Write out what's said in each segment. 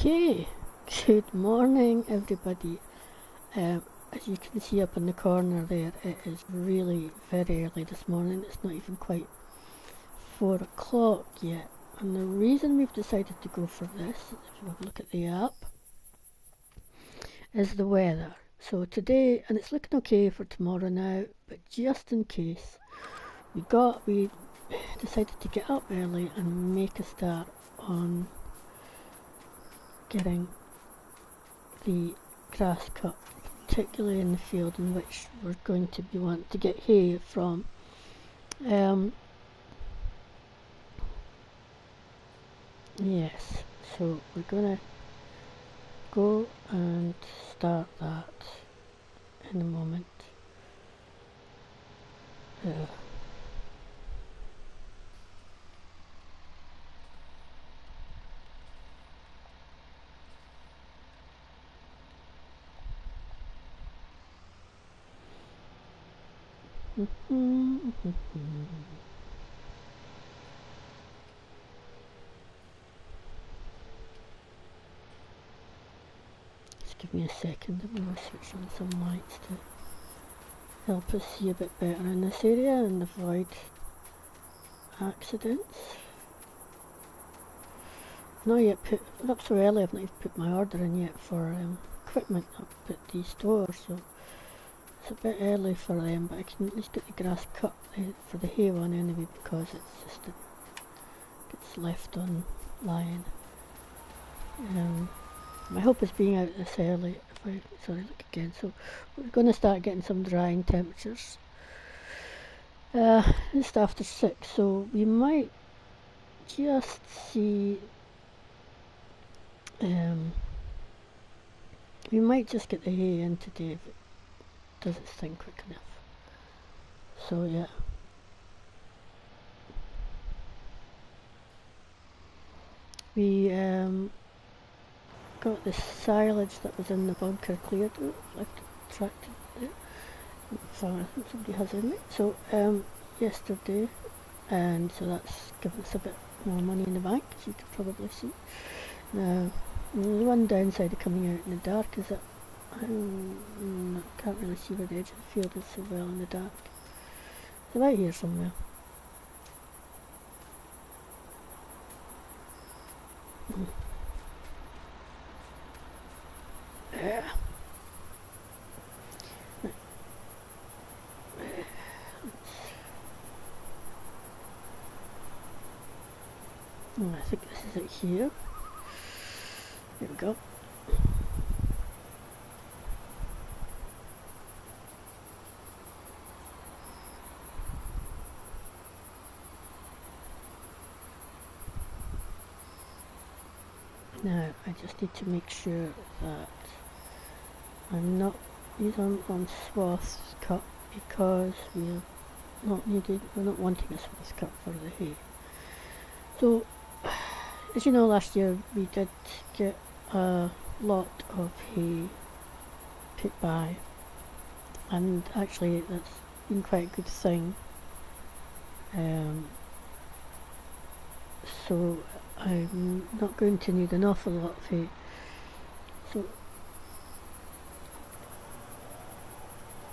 Okay, good morning everybody. As you can see up in the corner there, it is really very early this morning. It's not even quite 4 o'clock yet. And the reason we've decided to go for this, if you have a look at the app, is the weather. So today, and it's looking okay for tomorrow now, but just in case, we decided to get up early and make a start on getting the grass cut, particularly in the field in which we're going to be wanting to get hay from. Yes, so we're gonna go and start that in a moment. Just give me a second, I'm going to switch on some lights to help us see a bit better in this area and avoid accidents. Not up so early, I've not even put my order in yet for equipment up at the store, so it's a bit early for them, but I can at least get the grass cut for the hay one anyway, because it's just gets left on lying. My hope is being out this early. Look again. So we're going to start getting some drying temperatures just after 6. So we might just see. We might just get the hay in today if it does its thing quick enough. So yeah. We got the silage that was in the bunker cleared. Left tractor there. Somebody has in it. So yesterday, and so that's given us a bit more money in the bank, as you can probably see. Now, the one downside of coming out in the dark is that I can't really see where the edge of the field is so well in the dark. It's about here somewhere. I think this is it here. There we go. Now I just need to make sure that I'm not using on swaths cut, because we're not wanting a swath cut for the hay. So as you know, last year we did get a lot of hay put by, and actually that's been quite a good thing. So I'm not going to need an awful lot of hay. So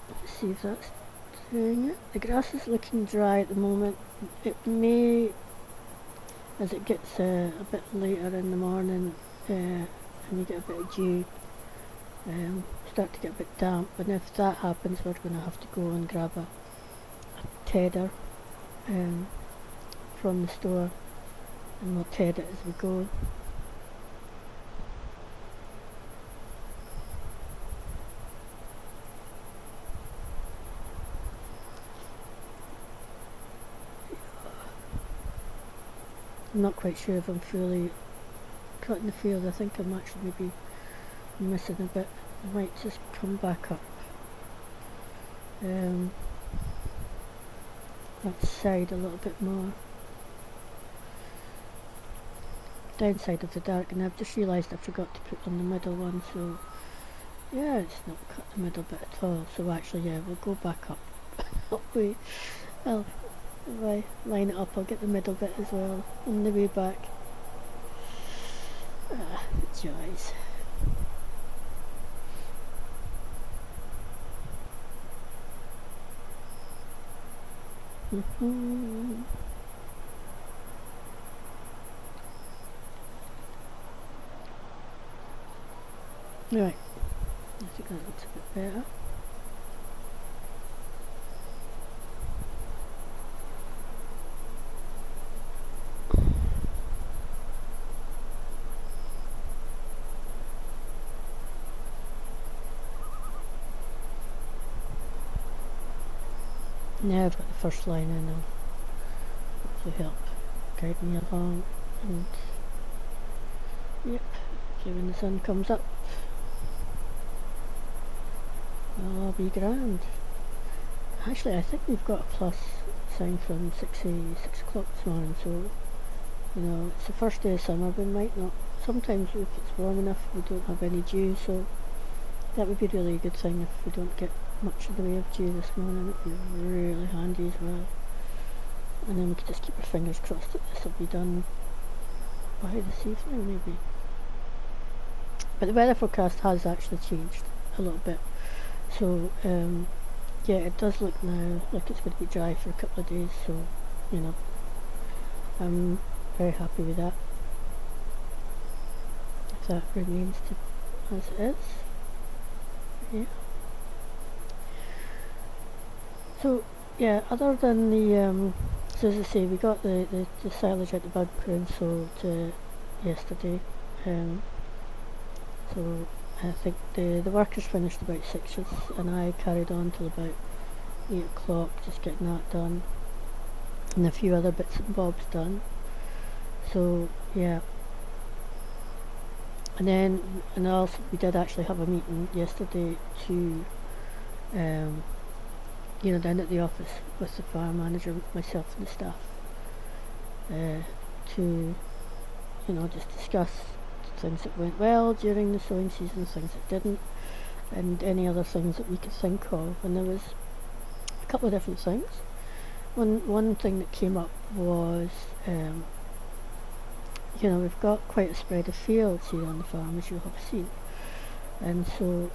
let's see if that's doing it. The grass is looking dry at the moment. It may, as it gets a bit later in the morning and you get a bit of dew, start to get a bit damp, and if that happens we're going to have to go and grab a tether from the store, and we'll tether it as we go. I'm not quite sure if I'm fully cutting the field. I think I'm actually maybe missing a bit. I might just come back up that side a little bit more. Downside of the dark, and I've just realised I forgot to put on the middle one, so yeah, it's not cut the middle bit at all. So actually, yeah, we'll go back up. If I line it up, I'll get the middle bit as well on the way back. Joys. Right, I think that looks a bit better. Now I've got the first line in, I'll hopefully help guide me along, and yep, so when the sun comes up, I'll be grand. Actually, I think we've got a plus sign from 6 o'clock this morning, so you know, it's the first day of summer. We might not, sometimes if it's warm enough we don't have any dew, so that would be really a good thing if we don't get much in the way of dew this morning. It would be really handy as well. And then we could just keep our fingers crossed that this will be done by this evening maybe. But the weather forecast has actually changed a little bit. So yeah, it does look now like it's going to be dry for a couple of days, so you know, I'm very happy with that. If that remains as it is. Yeah. So yeah, other than the so as I say, we got the silage out the bug and sold yesterday. So I think the workers finished about 6, and I carried on till about 8 o'clock, just getting that done, and a few other bits and bobs done. So yeah. And also we did actually have a meeting yesterday to you know, down at the office with the fire manager, myself and the staff, to, you know, just discuss things that went well during the sowing season, things that didn't, and any other things that we could think of. And there was a couple of different things. One thing that came up was, you know, we've got quite a spread of fields here on the farm, as you'll have seen, and so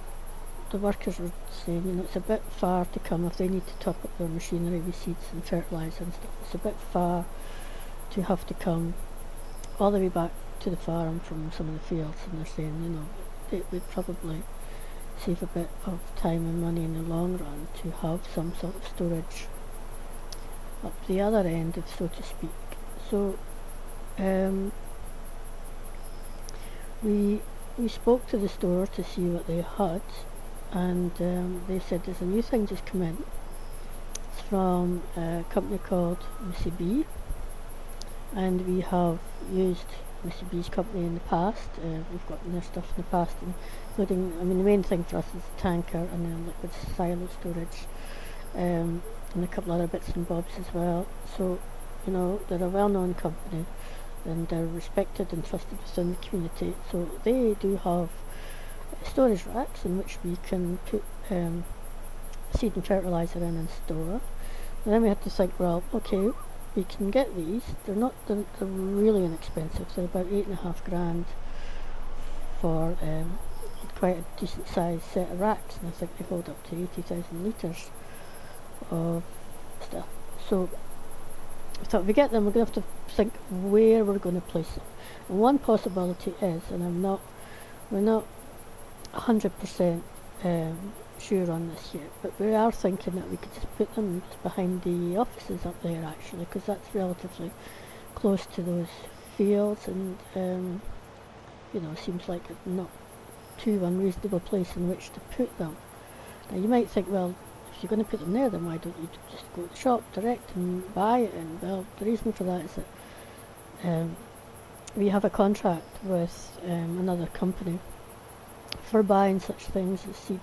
the workers were saying, you know, it's a bit far to come if they need to top up their machinery with seeds and fertiliser and stuff. It's a bit far to have to come all the way back to the farm from some of the fields, and they're saying, you know, it would probably save a bit of time and money in the long run to have some sort of storage up the other end, if so to speak. So we spoke to the store to see what they had, and they said there's a new thing just come in. It's from a company called MCB, and we have used MCB's company in the past. We've gotten their stuff in the past, including, I mean, the main thing for us is the tanker and then liquid silo storage, and a couple other bits and bobs as well. So, you know, they're a well-known company and they're respected and trusted within the community. So they do have storage racks in which we can put seed and fertiliser in and store. And then we had to think, well, okay, we can get these. They're really inexpensive. They're about $8,500 for quite a decent sized set of racks, and I think they hold up to 80,000 litres of stuff. So I thought if we get them, we're going to have to think where we're going to place them. And one possibility is, and we're not 100% sure on this yet, but we are thinking that we could just put them behind the offices up there, actually, because that's relatively close to those fields, and you know, seems like a not too unreasonable place in which to put them. Now you might think, well, if you're going to put them there, then why don't you just go to the shop direct and buy it? And well, the reason for that is that we have a contract with another company for buying such things as seed,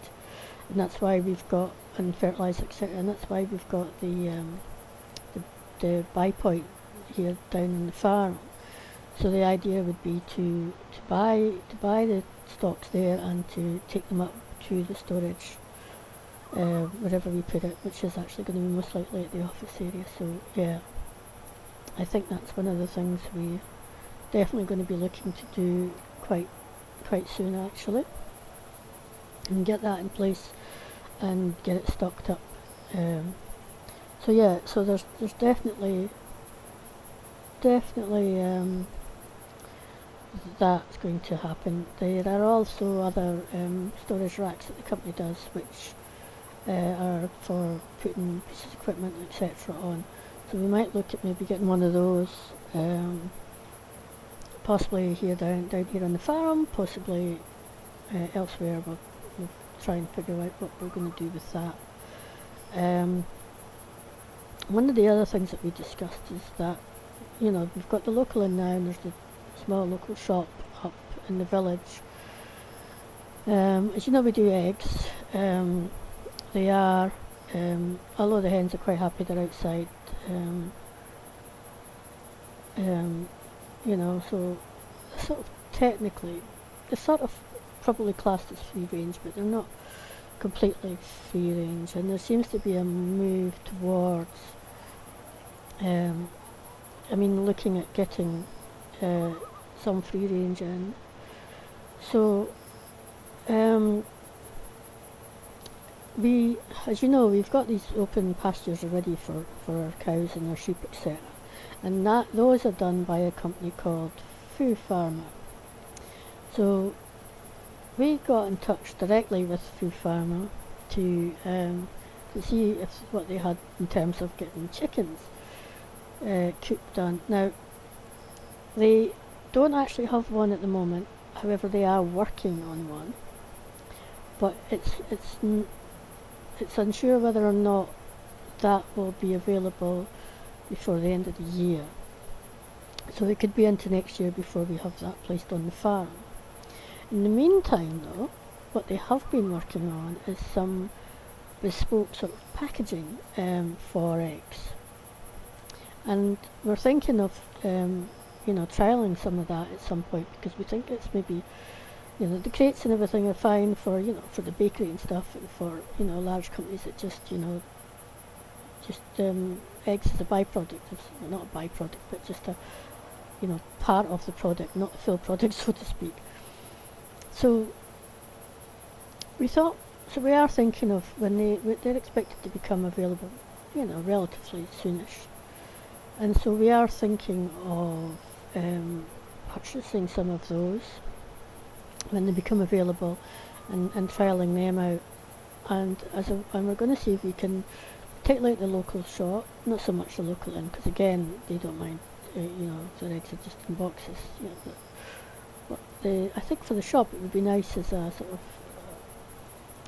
and that's why we've got, and fertiliser, etc., and that's why we've got the buy point here down on the farm. So the idea would be to buy the stocks there and to take them up to the storage wherever we put it, which is actually going to be most likely at the office area. So yeah, I think that's one of the things we're definitely going to be looking to do quite soon actually, and get that in place and get it stocked up. So yeah, so there's definitely that's going to happen. There are also other storage racks that the company does, which are for putting pieces of equipment, etc. on. So we might look at maybe getting one of those, possibly here down here on the farm, possibly elsewhere. We'll try and figure out what we're going to do with that. One of the other things that we discussed is that, you know, we've got the local in now, and there's the small local shop up in the village. As you know, we do eggs. They are, although the hens are quite happy, they're outside. You know, so sort of technically, they're sort of probably classed as free range, but they're not completely free range, and there seems to be a move towards I mean, looking at getting some free range in. So we, as you know, we've got these open pastures already for our cows and our sheep, etc. And those are done by a company called Foo Farmer. So we got in touch directly with Foo Farmer to see what they had in terms of getting chickens coop done. Now, they don't actually have one at the moment. However, they are working on one, but it's unsure whether or not that will be available before the end of the year. So it could be into next year before we have that placed on the farm. In the meantime, though, what they have been working on is some bespoke sort of packaging for eggs, and we're thinking of you know, trialling some of that at some point, because we think it's maybe, you know, the crates and everything are fine for, you know, for the bakery and stuff, and for, you know, large companies that just, you know, just eggs as a byproduct, well, not a byproduct, but just a, you know, part of the product, not the full product, so to speak. So we thought, so we are thinking of when they're expected to become available, you know, relatively soonish, and so we are thinking of purchasing some of those when they become available, and trialling them out, and we're going to see if we can take out the local shop, not so much the local inn, because again they don't mind, you know, their eggs are just in boxes, you know, but I think for the shop it would be nice as a sort of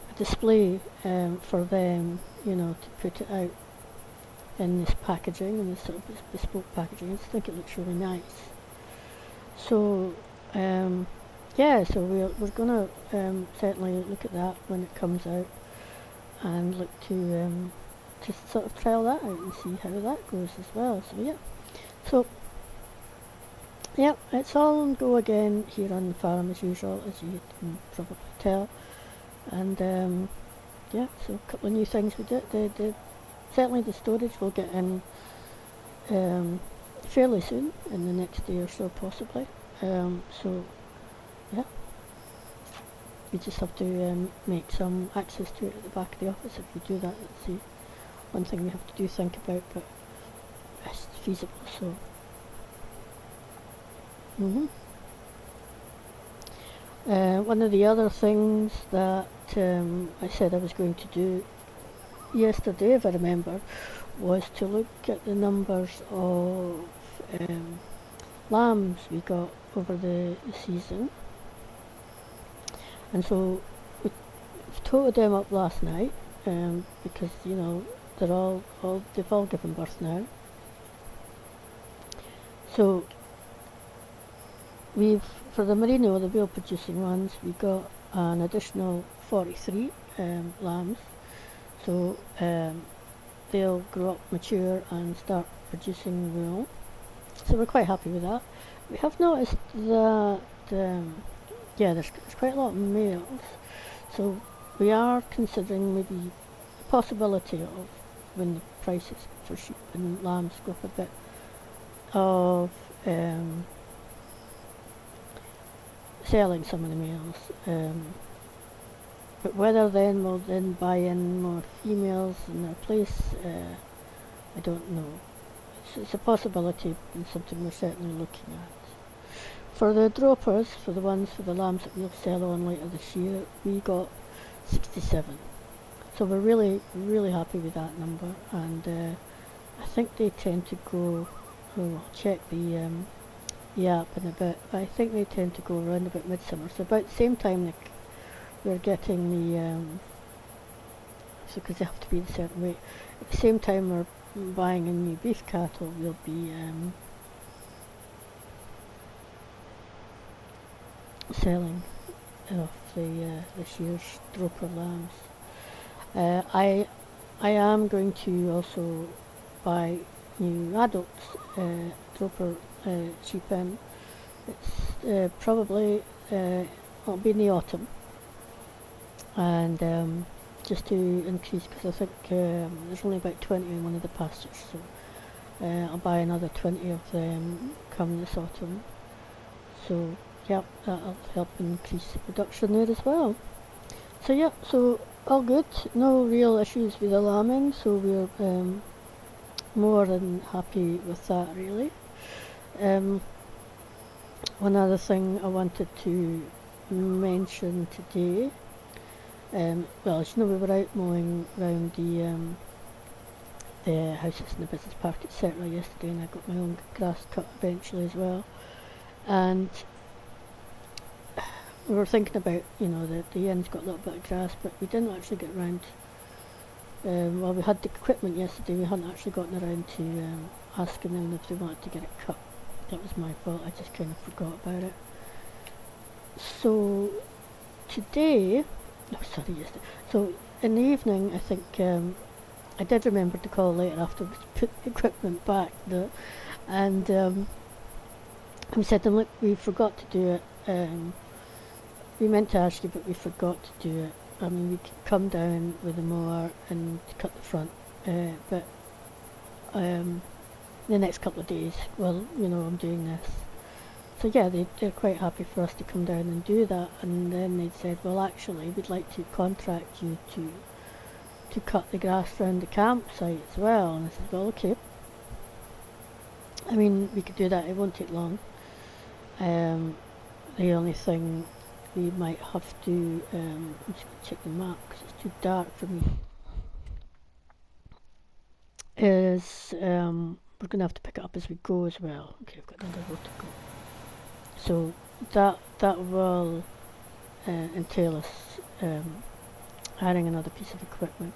a display for them, you know, to put it out in this packaging, in this sort of bespoke packaging. I just think it looks really nice. So yeah, so we're going to certainly look at that when it comes out, and look to just sort of trial that out and see how that goes as well. So yeah, so yeah, it's all on go again here on the farm as usual, as you can probably tell. And yeah, so a couple of new things we did. Certainly the storage will get in fairly soon, in the next day or so possibly. So yeah, we just have to make some access to it at the back of the office. If we do that, that's the one thing we have to think about, but it's feasible. So one of the other things that I said I was going to do yesterday, if I remember, was to look at the numbers of lambs we got over the season, and so we totaled them up last night, because, you know, they've all given birth now. So for the merino, the male producing ones, we got an additional 43 lambs. So they'll grow up, mature, and start producing wool. So we're quite happy with that. We have noticed that yeah, there's quite a lot of males. So we are considering maybe the possibility of, when the prices for sheep and lambs go up a bit, of selling some of the males. But whether then we'll then buy in more females in their place, I don't know. It's a possibility and something we're certainly looking at. For the droppers, for the lambs that we'll sell on later this year, we got 67. So we're really, really happy with that number, and I think they tend to go, I'll check the app in a bit, but I think they tend to go around about midsummer. So about the same time we're getting the, so because they have to be a certain weight, at the same time we're buying in new beef cattle, we'll be selling off this year's dropper lambs. I am going to also buy new adults dropper sheep in. It's probably it'll be in the autumn, and just to increase, because I think there's only about 20 in one of the pastures, so I'll buy another 20 of them come this autumn. So yep, that'll help increase the production there as well. So yep, so all good, no real issues with the lambing, so we're more than happy with that really. One other thing I wanted to mention today, well, as you know, we were out mowing around the houses in the business park etc. yesterday, and I got my own grass cut eventually as well, and we were thinking about, you know, the end's got a little bit of grass, but we didn't actually get around, well, we had the equipment yesterday, we hadn't actually gotten around to asking them if they wanted to get it cut. That was my fault, I just kind of forgot about it. So today, yesterday, so in the evening, I think I did remember to call later after we put the equipment back there, and we said to them, look, we forgot to do it, we meant to ask you, but we forgot to do it. I mean, we could come down with a mower and cut the front, but the next couple of days, well, you know, I'm doing this. So yeah, they're quite happy for us to come down and do that, and then they said, well, actually, we'd like to contract you to cut the grass around the campsite as well. And I said, well, okay. I mean, we could do that, it won't take long. The only thing we might have to, I'm just going to check the map because it's too dark for me, is we're going to have to pick it up as we go as well. Okay, I've got another road to go. So that will entail us adding another piece of equipment.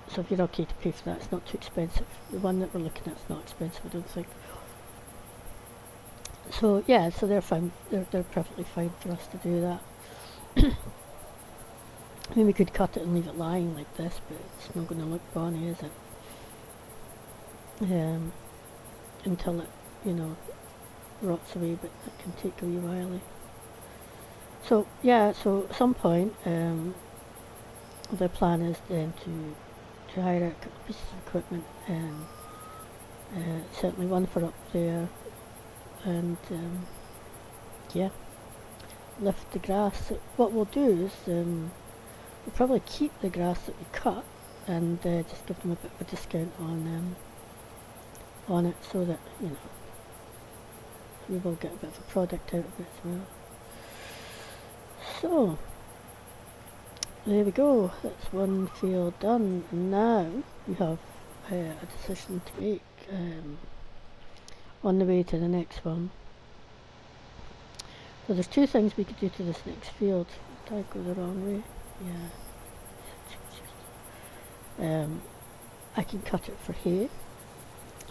So if you're okay to pay for that, it's not too expensive. The one that we're looking at is not expensive, I don't think. So yeah, so they're fine. They're perfectly fine for us to do that. I mean, we could cut it and leave it lying like this, but it's not going to look bonny, is it? Until it, you know, rots away, but it can take a wee while. So yeah, so at some point, the plan is then to hire a couple of pieces of equipment, and certainly one for up there, and yeah, lift the grass. So what we'll do is we'll probably keep the grass that we cut and just give them a bit of a discount on it, so that, you know, we will get a bit of a product out of it as well. So there we go, that's one field done, and now we have a decision to make on the way to the next one. So there's two things we could do to this next field. Did I go the wrong way? Yeah. I can cut it for hay,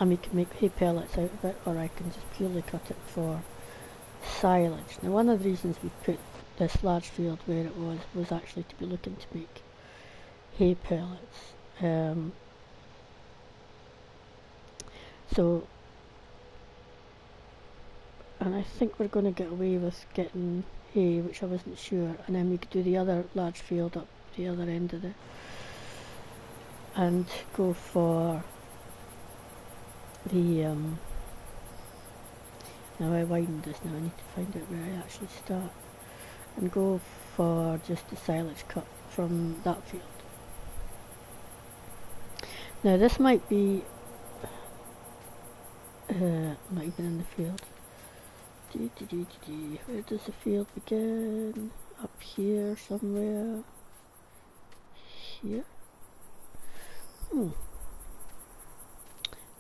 and we can make hay pellets out of it, or I can just purely cut it for silage. Now, one of the reasons we put this large field where it was actually to be looking to make hay pellets. So, and I think we're going to get away with getting hay, which I wasn't sure, and then we could do the other large field up the other end of and go for the Now I widened this, now I need to find out where I actually start and go for just the silage cut from that field. Now this might be not even in the field. Where does the field begin? Up here somewhere. Here.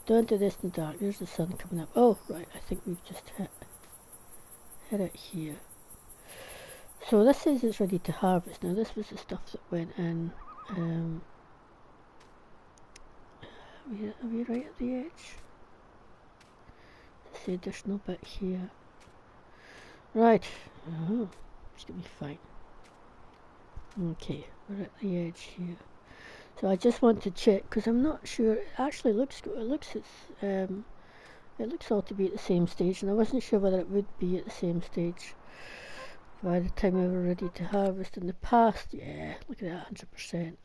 Don't do this in the dark. There's the sun coming up. Oh, right. I think we've just hit it here. So this says it's ready to harvest. Now this was the stuff that went in. Are we right at the edge? There's the additional bit here. Right. Oh, it's gonna be fine. Okay, we're at the edge here. So I just want to check because I'm not sure. It actually looks good. It looks all to be at the same stage, and I wasn't sure whether it would be at the same stage by the time we were ready to harvest. In the past, yeah, look at that, 100%.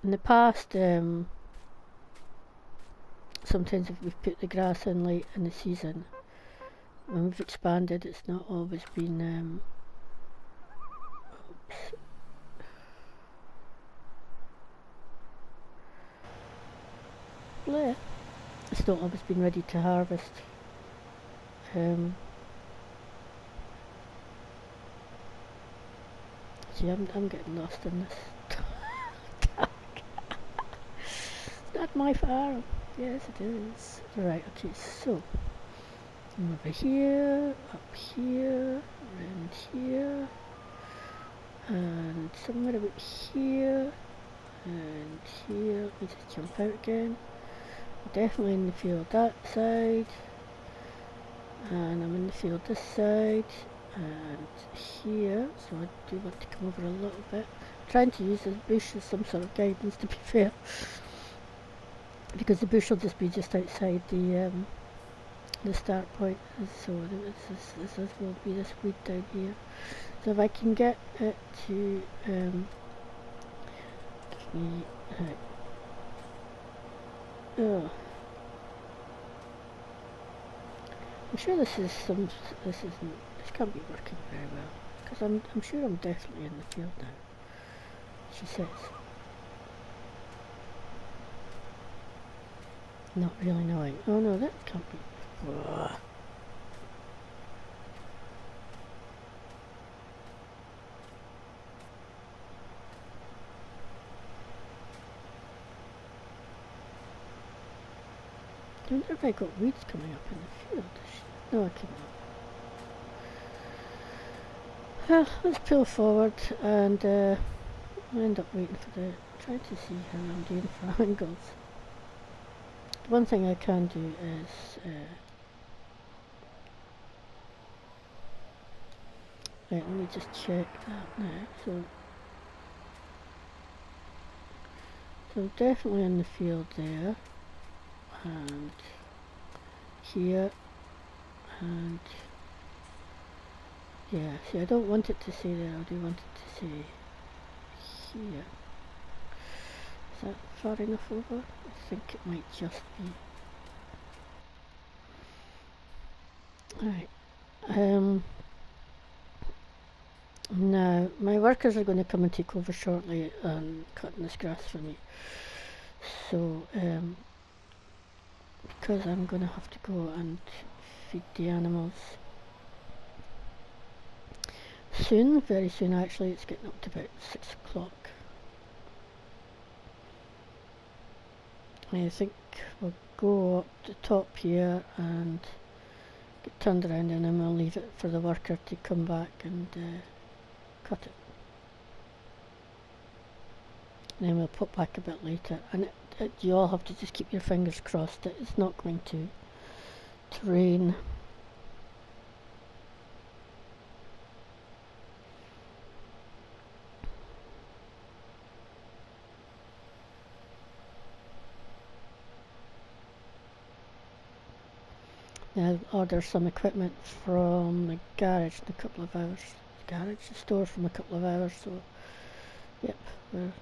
In the past, sometimes if we've put the grass in late in the season, when we've expanded, it's not always been. Oops. Bleh. It's not always been ready to harvest. See, I'm getting lost in this. It's not my farm. Yes, it is. Right, okay, so I'm over here, up here, around here, and somewhere about here, and here. Let me just jump out again. Definitely in the field that side, and I'm in the field this side, and here, so I do want to come over a little bit. I'm trying to use this bush as some sort of guidance, to be fair, because the bush will just be just outside the start point, so this will be this weed down here. So if I can get it to give me oh, I'm sure this can't be working very well, because I'm sure I'm definitely in the field now, she says. Not really knowing. Oh no, that can't be. Ugh. I wonder if I got weeds coming up in the field. No, I cannot. Well, let's pull forward and I'll end up waiting for the. Trying to see how I'm doing for angles. The one thing I can do is right, let me just check that now. So definitely in the field there, and here, and yeah, see, I don't want it to say there, I do want it to say here. Is that far enough over? I think it might just be. Alright. Now, my workers are going to come and take over shortly and cutting this grass for me. So, because I'm going to have to go and feed the animals soon, very soon actually. It's getting up to about 6 o'clock. I think we'll go up the top here and get turned around, and then we'll leave it for the worker to come back and cut it. And then we'll put back a bit later, and you all have to just keep your fingers crossed that it's not going to rain. I'll order some equipment from the garage in a couple of hours. The store from a couple of hours, so yep, we're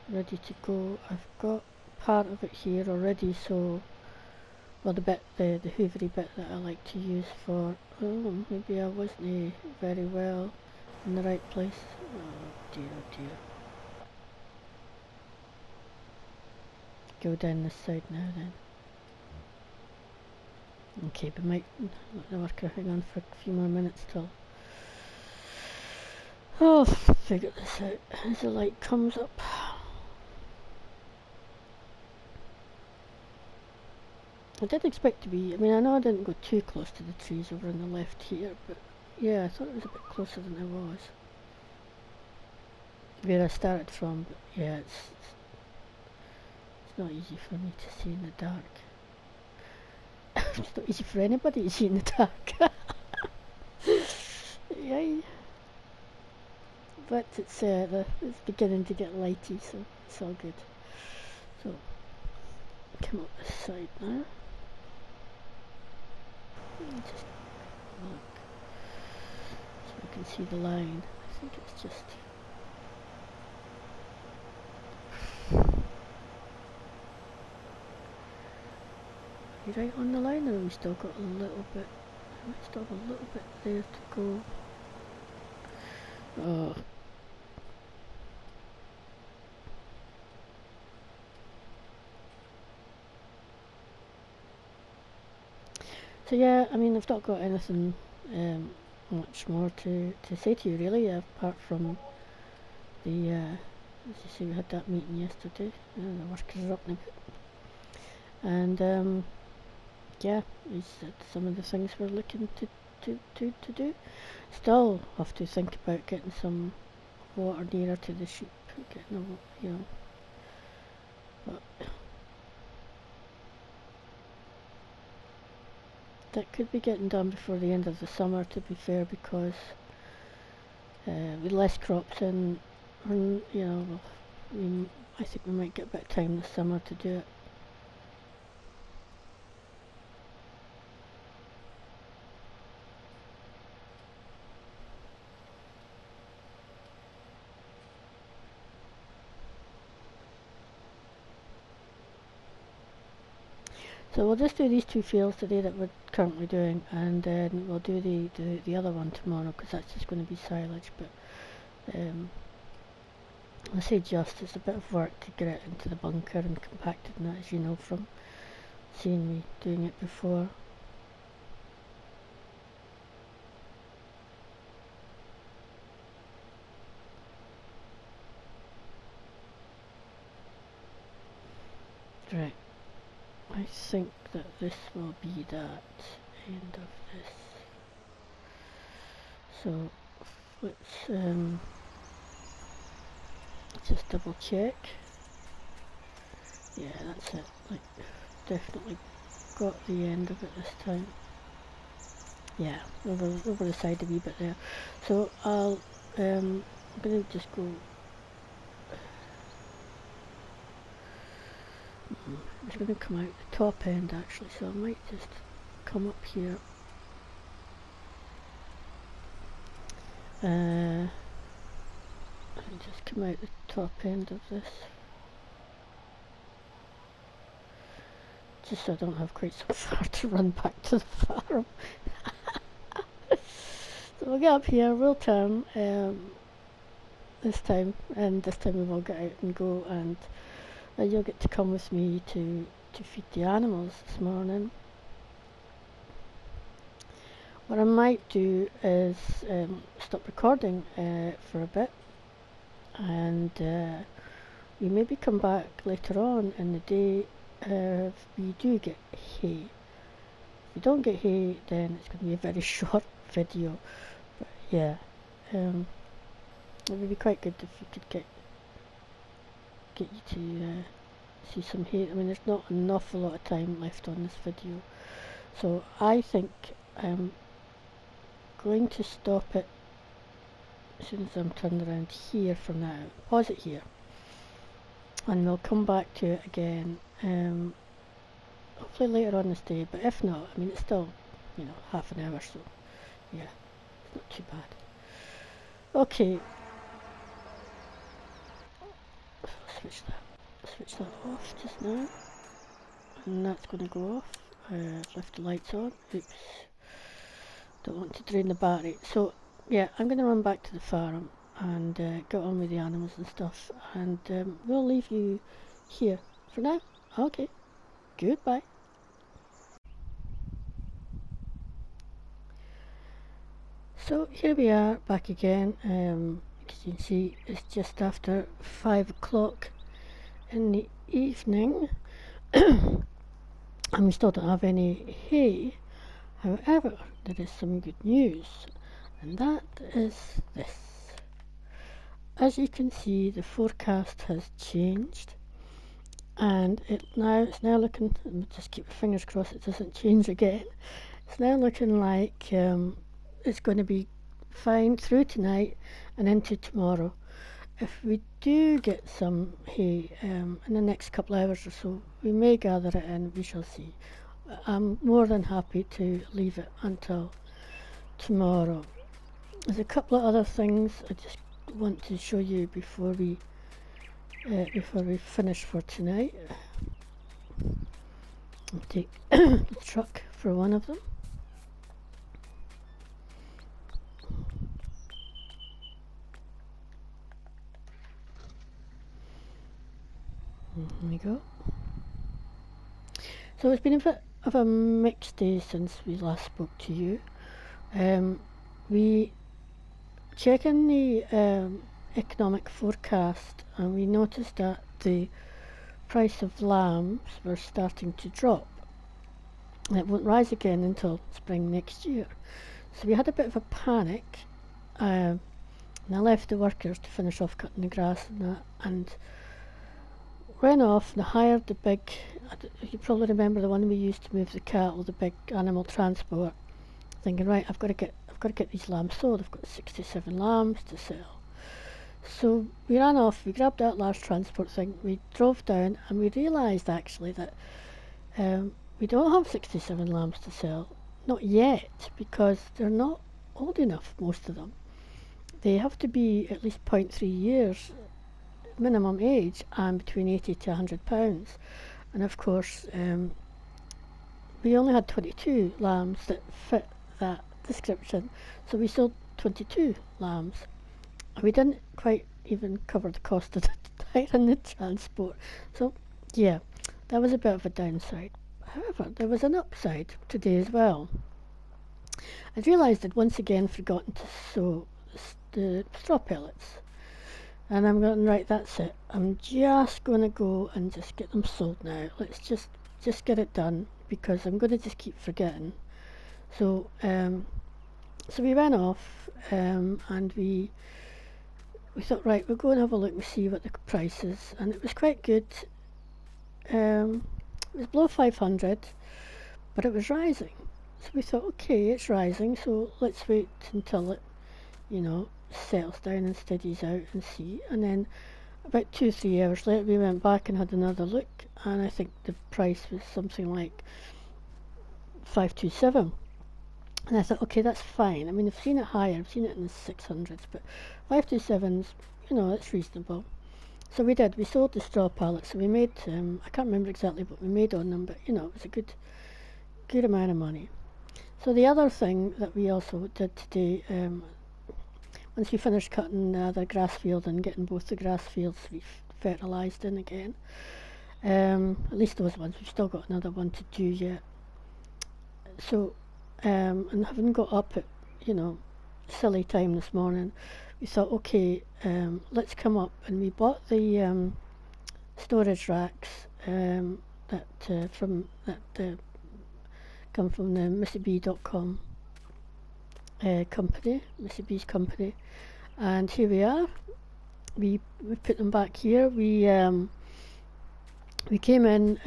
ready to go. I've got part of it here already, so Well, the hoovery bit that I like to use for, oh, maybe I wasn't very well in the right place. Oh dear, oh dear. Go down this side now then. Okay, we might let the worker hang on for a few more minutes till I'll figure this out as the light comes up. I didn't expect to be, I mean I know I didn't go too close to the trees over on the left here, but yeah, I thought it was a bit closer than I was. Where I started from, but yeah, it's not easy for me to see in the dark. It's not easy for anybody to see in the dark. Yay. But it's beginning to get lighty, so it's all good. So, come up this side now. Just look, so we can see the line. I think it's just... Are we right on the line, or have we still got a little bit? We might still have a little bit there to go. Oh. So yeah, I mean I've not got anything much more to say to you really, apart from the, as you see, we had that meeting yesterday, the workers are up now. And yeah, we said some of the things we're looking to do. Still have to think about getting some water nearer to the sheep, getting a, you know, but that could be getting done before the end of the summer, to be fair, because with less crops in, you know, I think we might get a bit of time this summer to do it. So we'll just do these two fields today that we're currently doing, and then we'll do the other one tomorrow, because that's just going to be silage. But I say just, it's a bit of work to get it into the bunker and compact it, and that, as you know from seeing me doing it before. Right, I think that this will be that end of this. So let's just double check. Yeah, that's it. Like, definitely got the end of it this time. Yeah, over the side a wee bit there. So I'm gonna just go. It's gonna come out the top end actually, so I might just come up here. And just come out the top end of this. Just so I don't have quite so far to run back to the farm. So we'll get up here, we'll turn this time, and this time we will get out and go, and you'll get to come with me to feed the animals this morning. What I might do is stop recording for a bit, and we maybe come back later on in the day if we do get hay. If we don't get hay, then it's going to be a very short video. But yeah, it would be quite good if we could get you to see some hay. I mean, there's not an awful lot of time left on this video, so I think I'm going to stop it as soon as I'm turned around here for now. Pause it here, and we'll come back to it again hopefully later on this day, but if not, I mean, it's still, you know, half an hour, so yeah, it's not too bad. Okay, switch that off just now, and that's going to go off, left the lights on. Oops, don't want to drain the battery. So yeah, I'm going to run back to the farm and get on with the animals and stuff, and we'll leave you here for now. Okay, goodbye. So here we are back again. As you can see, it's just after 5 o'clock in the evening and we still don't have any hay. However, there is some good news, and that is this. As you can see, the forecast has changed, and it's now looking, just keep your fingers crossed it doesn't change again. It's now looking like it's going to be fine through tonight and into tomorrow. If we do get some hay in the next couple of hours or so, we may gather it in, we shall see. I'm more than happy to leave it until tomorrow. There's a couple of other things I just want to show you before we finish for tonight. I'll take the truck for one of them. Here we go. So it's been a bit of a mixed day since we last spoke to you. We checking the economic forecast, and we noticed that the price of lambs were starting to drop. It won't rise again until spring next year. So we had a bit of a panic, and I left the workers to finish off cutting the grass and that, and ran off and hired the big, you probably remember the one we used to move the cattle, the big animal transport, thinking, right, I've got to get these lambs sold. I've got 67 lambs to sell. So we ran off, we grabbed that large transport thing, we drove down, and we realised actually that we don't have 67 lambs to sell, not yet, because they're not old enough, most of them. They have to be at least 0.3 years minimum age and between 80 to 100 pounds. And of course, we only had 22 lambs that fit that description, so we sold 22 lambs. We didn't quite even cover the cost of the tire and the transport. So yeah, that was a bit of a downside. However, there was an upside today as well. I'd realised I'd once again forgotten to sow the straw pellets. And I'm going, right, that's it. I'm just going to go and just get them sold now. Let's just get it done, because I'm going to just keep forgetting. So we ran off, and we thought, right, we'll go and have a look and see what the price is. And it was quite good. It was below 500, but it was rising. So we thought, okay, it's rising, so let's wait until it, settles down and steadies out and see. And then about 2-3 hours later we went back and had another look, and I think the price was something like 527, and I thought, okay, that's fine. I mean, I've seen it higher, I've seen it in the 600s, but 527's, it's reasonable. So we sold the straw pallets, so we made I can't remember exactly what we made on them, but it was a good amount of money. So the other thing that we also did today, once we finished cutting the grass field and getting both the grass fields fertilised in again, at least those ones, we've still got another one to do yet. So, and having got up at, silly time this morning, we thought, okay, let's come up, and we bought the storage racks that come from the MissyB.com company, Missy B's company, and here we are. We put them back here. We came in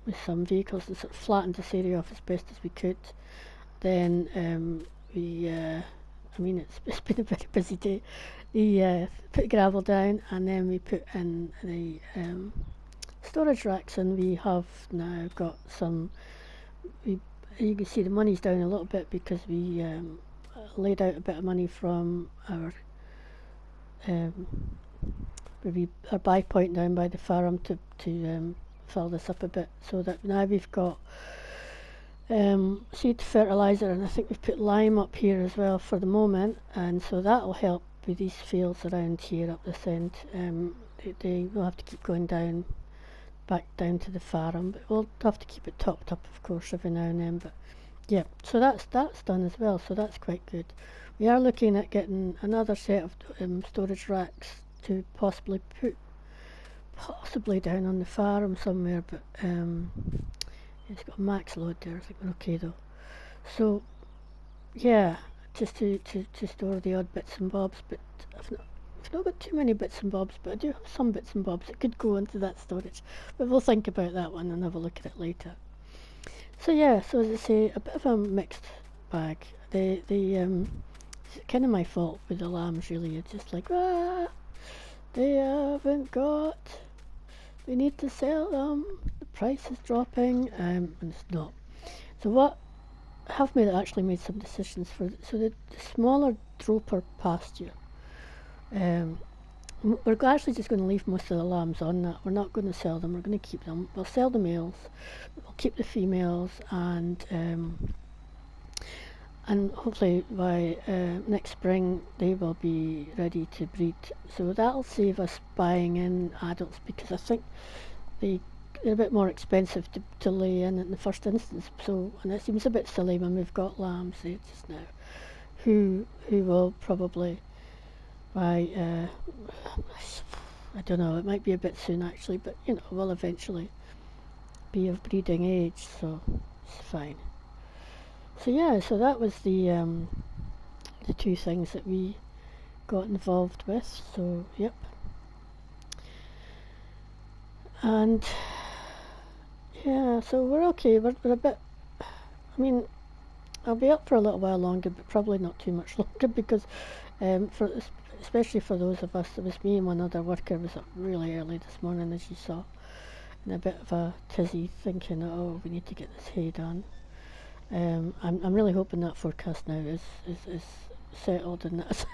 with some vehicles and sort of flattened this area off as best as we could. Then it's been a very busy day. We put gravel down, and then we put in the storage racks, and we have now got some. You can see the money's down a little bit because we laid out a bit of money from our buy point down by the farm to fill this up a bit, so that now we've got seed fertiliser, and I think we've put lime up here as well for the moment, and so that'll help with these fields around here up this end. They will have to keep going down, back down to the farm, but we'll have to keep it topped up, of course, every now and then. But yeah, so that's done as well, so that's quite good. We are looking at getting another set of storage racks to possibly put down on the farm somewhere, but it's got a max load there. I think we're okay though. So yeah, just to store the odd bits and bobs, but I've not got too many bits and bobs, but I do have some bits and bobs that could go into that storage. But we'll think about that one and have a look at it later. So yeah, so as I say, a bit of a mixed bag. It's kind of my fault with the lambs, really. It's just like, they haven't got, we need to sell them, the price is dropping, and it's not. So what I have actually made some decisions for, so the smaller droper pasture, we're actually just going to leave most of the lambs on that. We're not going to sell them, we're going to keep them. We'll sell the males, we'll keep the females, and hopefully by next spring they will be ready to breed. So that'll save us buying in adults, because I think they're a bit more expensive to lay in the first instance. So, and it seems a bit silly when we've got lambs there just now, who will probably buy, I don't know, it might be a bit soon actually, but you know, will eventually be of breeding age, so it's fine. So yeah, so that was the two things that we got involved with. So yep, and yeah, so we're okay. We're a bit. I mean, I'll be up for a little while longer, but probably not too much longer, because especially for those of us, it was me and one other worker was up really early this morning, as you saw, in a bit of a tizzy, thinking, oh, we need to get this hay done. I'm really hoping that forecast now is settled, and that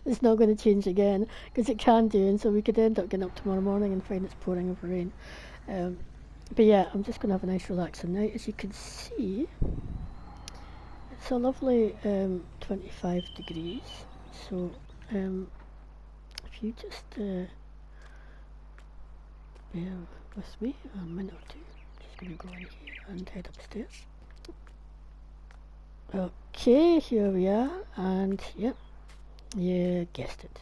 it's not going to change again, because it can do, and so we could end up getting up tomorrow morning and find it's pouring with rain. But yeah, I'm just going to have a nice relaxing night. As you can see, it's a lovely 25 degrees, so if you just bear with me a minute or two, I'm just going to go in here and head upstairs. Okay, here we are, and yep, you guessed it.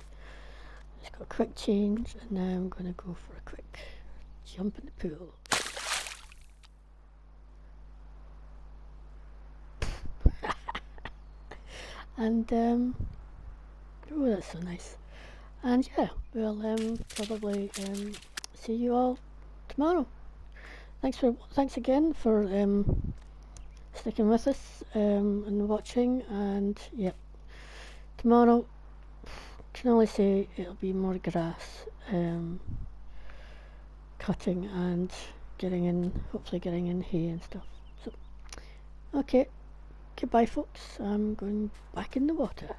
Just got a quick change, and now I'm going to go for a quick jump in the pool. And oh, that's so nice. And yeah, we'll probably see you all tomorrow. Thanks again for sticking with us and watching. And yep, tomorrow can only say it'll be more grass cutting and hopefully getting in hay and stuff. So okay, goodbye folks, I'm going back in the water.